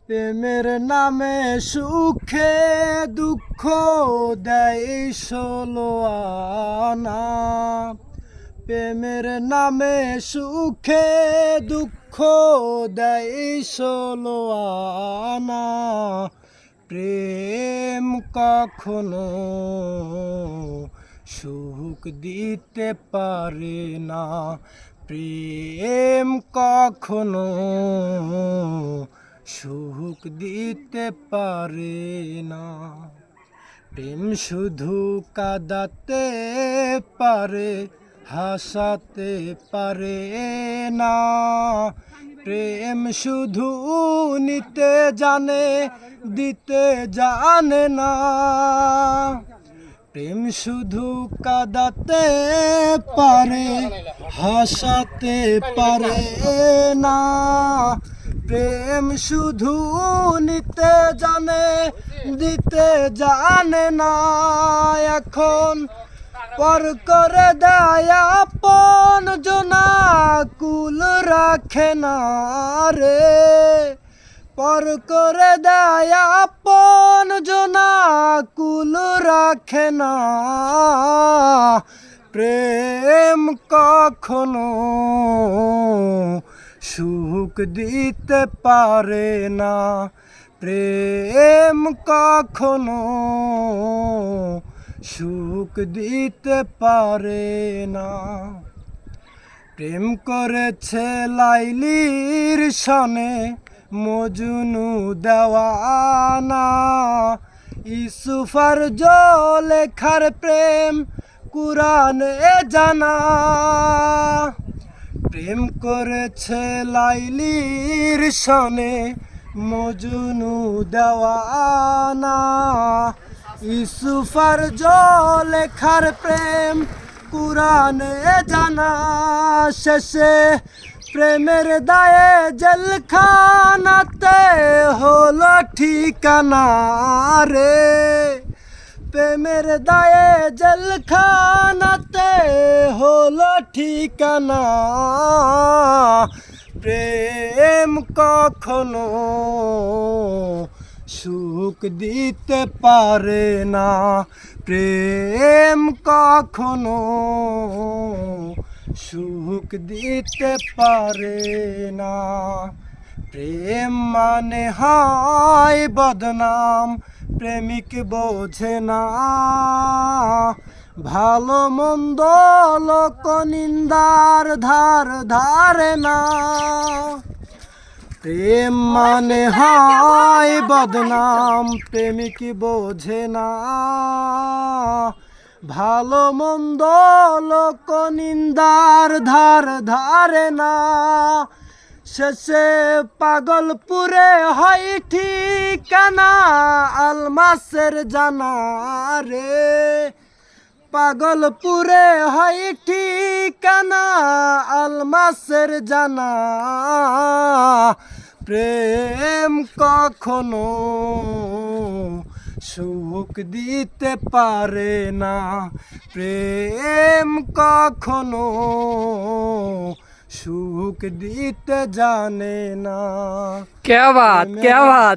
প্রেমের নামে সুখে দুঃখ দেয় ষোলো আনা। প্রেমের নামে সুখে দুঃখ দেয় ষোলো আনা। প্রেম কখনো সুখ দিতে পারে না। প্রেম কখনো সুখ দিতে পারে না। প্রেম শুধু কাঁদাতে পারে, হাসাতে পারে না। প্রেম শুধু নিতে জানে, দিতে জানে না। প্রেম শুধু কাঁদাতে পারে, হাসাতে পারে না। প্রেম শুধু নিতে জানে, দিতে জানে না। এখন পর করে দেয় আপন জনা, কুল রাখে না রে। পর করে দেয় আপন জনা, কুল রাখে না। প্রেম কখনো সুখ দিতে পারে না। প্রেম কখনো সুখ দিতে পারে না। প্রেম করেছে লাইলির সনে মজনু দেওয়ানা। ইউসুফার জলেখার প্রেম কুরআনে জানা। প্রেম করেছে লাইলির সনে মজনু দেওয়ানা। ইউসুফার জলেখার প্রেম কুরআনে জানা। শেষে প্রেমের দায়ে জেলখানাতে হলো ঠিকানা রে। প্রেমের দায়ে জেলখানাতে হলো ঠিকানা। প্রেম কখনো সুখ দিতে পারে না। প্রেম কখনো সুখ দিতে পারে না। প্রেম মানে হয় বদনাম, প্রেমিক বোঝে না। ভালো মন্দ লোক নিন্দার ধার ধারে না। প্রেম মানে হয় বদনাম, প্রেমিক বোঝে না। ভালো মন্দ লোক নিন্দার ধার ধারে না। শেষে পাগলপুরে হয় ঠিকানা, আলমাসের জানা রে। পাগলপুরে হয় ঠিকানা, আলমাসের জানা। প্রেম কখনো সুখ দিতে পারে না। প্রেম কখনো সুখ দিতে জানে না। क्या बात क्या बात।